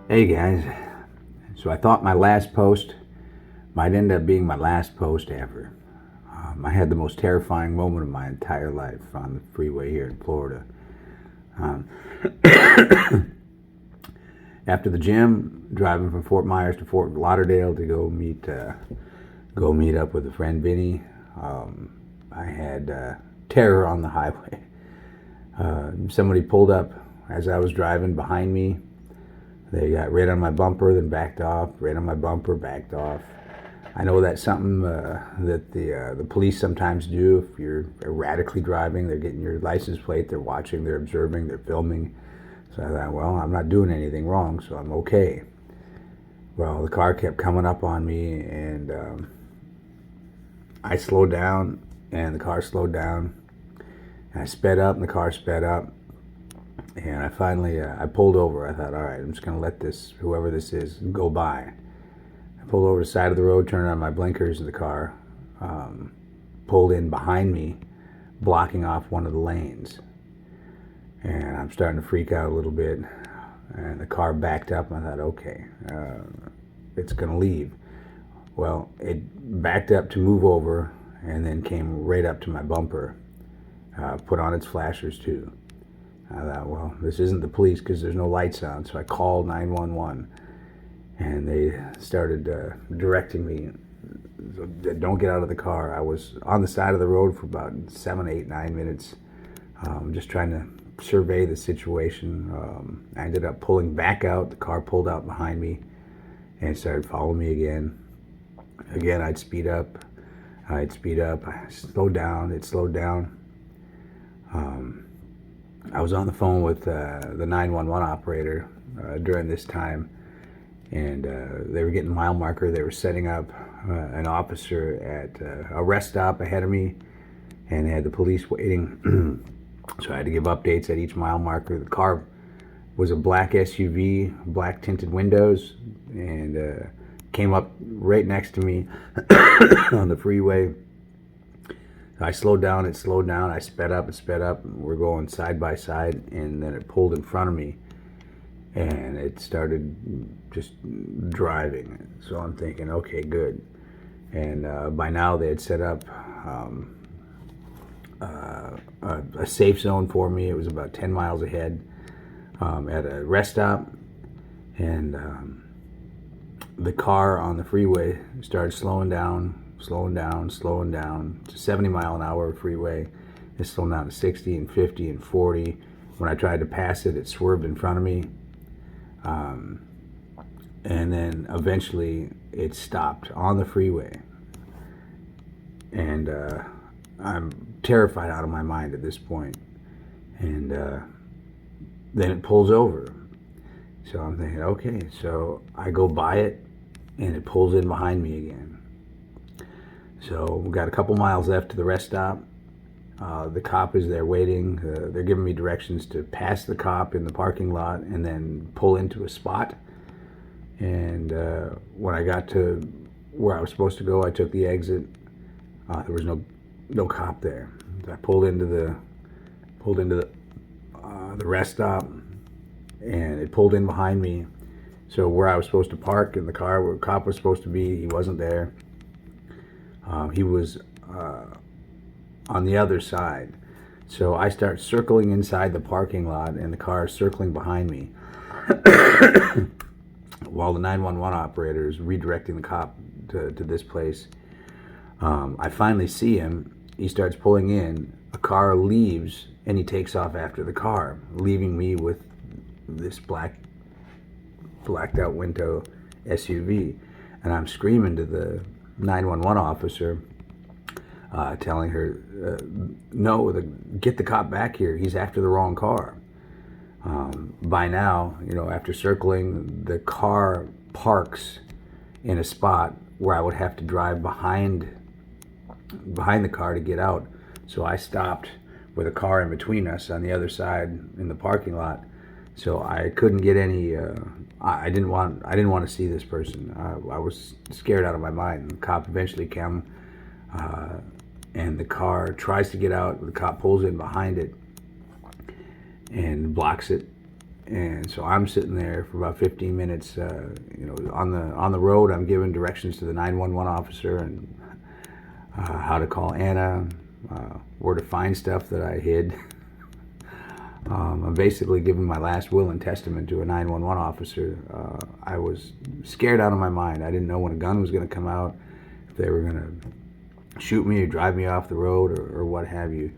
Hey guys, so I thought my last post might end up being my last post ever. I had the most terrifying moment of my entire life on the freeway here in Florida. Um, After the gym, driving from Fort Myers to Fort Lauderdale to go meet up with a friend Vinny, I had terror on the highway. Somebody pulled up as I was driving behind me. They got right on my bumper, then backed off. Right on my bumper, backed off. I know that's something that the police sometimes do. If you're erratically driving, they're getting your license plate, they're watching, they're observing, they're filming. So I thought, well, I'm not doing anything wrong, so I'm okay. Well, the car kept coming up on me, and I slowed down, and the car slowed down. And I sped up, and the car sped up. And I finally, I pulled over. I thought, all right, I'm just going to let this, whoever this is, go by. I pulled over to the side of the road, turned on my blinkers, and the car pulled in behind me, blocking off one of the lanes. And I'm starting to freak out a little bit. And the car backed up, and I thought, okay, it's going to leave. Well, it backed up to move over, and then came right up to my bumper, put on its flashers too. I thought, well, this isn't the police because there's no lights on. So I called 911, and they started directing me. Don't get out of the car. I was on the side of the road for about 7, 8, 9 minutes, just trying to survey the situation. I ended up pulling back out. The car pulled out behind me and started following me again. Again, I'd speed up. I slowed down. It slowed down. I was on the phone with the 911 operator during this time, and they were getting mile marker. They were setting up an officer at a rest stop ahead of me, and they had the police waiting. So I had to give updates at each mile marker. The car was a black SUV, black tinted windows, and came up right next to me on the freeway. I slowed down, it slowed down, I sped up, it sped up. We're going side by side, and then it pulled in front of me, and it started just driving. So I'm thinking, okay, good. And by now they had set up a safe zone for me. It was about 10 miles ahead at a rest stop, and the car on the freeway started slowing down to 70 mile an hour freeway. It's slowing down to 60 and 50 and 40. When I tried to pass it, it swerved in front of me. And then eventually it stopped on the freeway. And I'm terrified out of my mind at this point. And then it pulls over. So I'm thinking, okay, so I go by it, and it pulls in behind me again. So we've got a couple miles left to the rest stop. The cop is there waiting. They're giving me directions to pass the cop in the parking lot and then pull into a spot. And when I got to where I was supposed to go, I took the exit. There was no cop there. I pulled into the rest stop, and it pulled in behind me. So where I was supposed to park in the car, where the cop was supposed to be, he wasn't there. He was on the other side. So I start circling inside the parking lot, and the car is circling behind me while the 911 operator is redirecting the cop to this place. I finally see him. He starts pulling in. A car leaves, and he takes off after the car, leaving me with this blacked out window SUV. And I'm screaming to the 911 officer, telling her, no, get the cop back here. He's after the wrong car. By now, after circling, the car parks in a spot where I would have to drive behind the car to get out. So I stopped with a car in between us on the other side in the parking lot. So I couldn't get any. I didn't want to see this person. I was scared out of my mind. The cop eventually came, and the car tries to get out. The cop pulls in behind it and blocks it. And so I'm sitting there for about 15 minutes, on the road. I'm giving directions to the 911 officer and how to call Anna, where to find stuff that I hid. I'm basically giving my last will and testament to a 911 officer. I was scared out of my mind. I didn't know when a gun was going to come out, if they were going to shoot me or drive me off the road or what have you.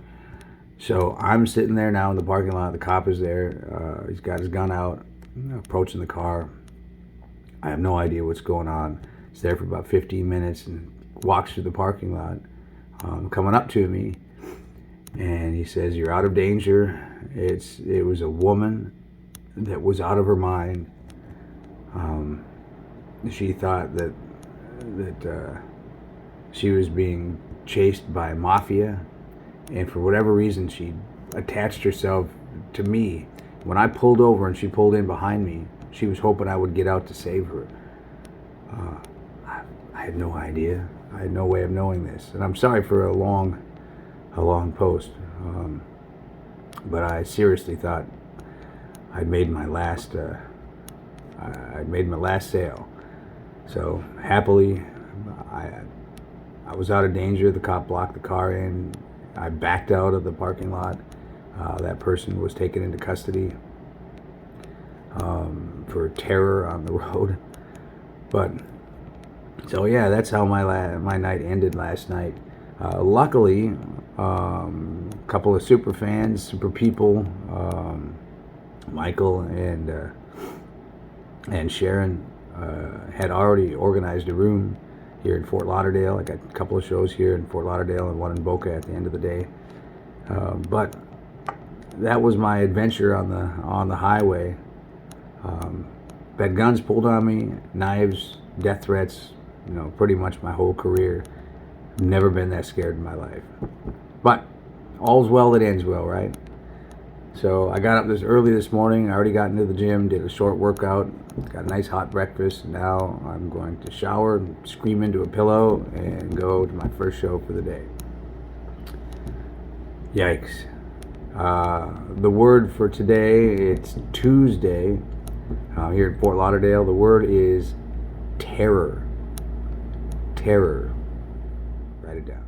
So I'm sitting there now in the parking lot. The cop is there. He's got his gun out, approaching the car. I have no idea what's going on. He's there for about 15 minutes and walks through the parking lot, coming up to me. And he says, "You're out of danger. It was a woman that was out of her mind. She thought that she was being chased by mafia, and for whatever reason, she attached herself to me. When I pulled over and she pulled in behind me, she was hoping I would get out to save her." I had no idea. I had no way of knowing this, and I'm sorry for a long post, but I seriously thought I'd made my last sale. So happily, I was out of danger. The cop blocked the car in. I backed out of the parking lot. That person was taken into custody for terror on the road. But so yeah, that's how my night ended last night. Luckily, a couple of super fans, super people, Michael and Sharon, had already organized a room here in Fort Lauderdale. I got a couple of shows here in Fort Lauderdale and one in Boca at the end of the day. But that was my adventure on the highway. Had guns pulled on me, knives, death threats, pretty much my whole career. Never been that scared in my life. But all's well that ends well, right? So I got up early this morning. I already got into the gym, did a short workout, got a nice hot breakfast. Now I'm going to shower, scream into a pillow, and go to my first show for the day. Yikes. The word for today, it's Tuesday here in Fort Lauderdale. The word is terror. Terror. Write it down.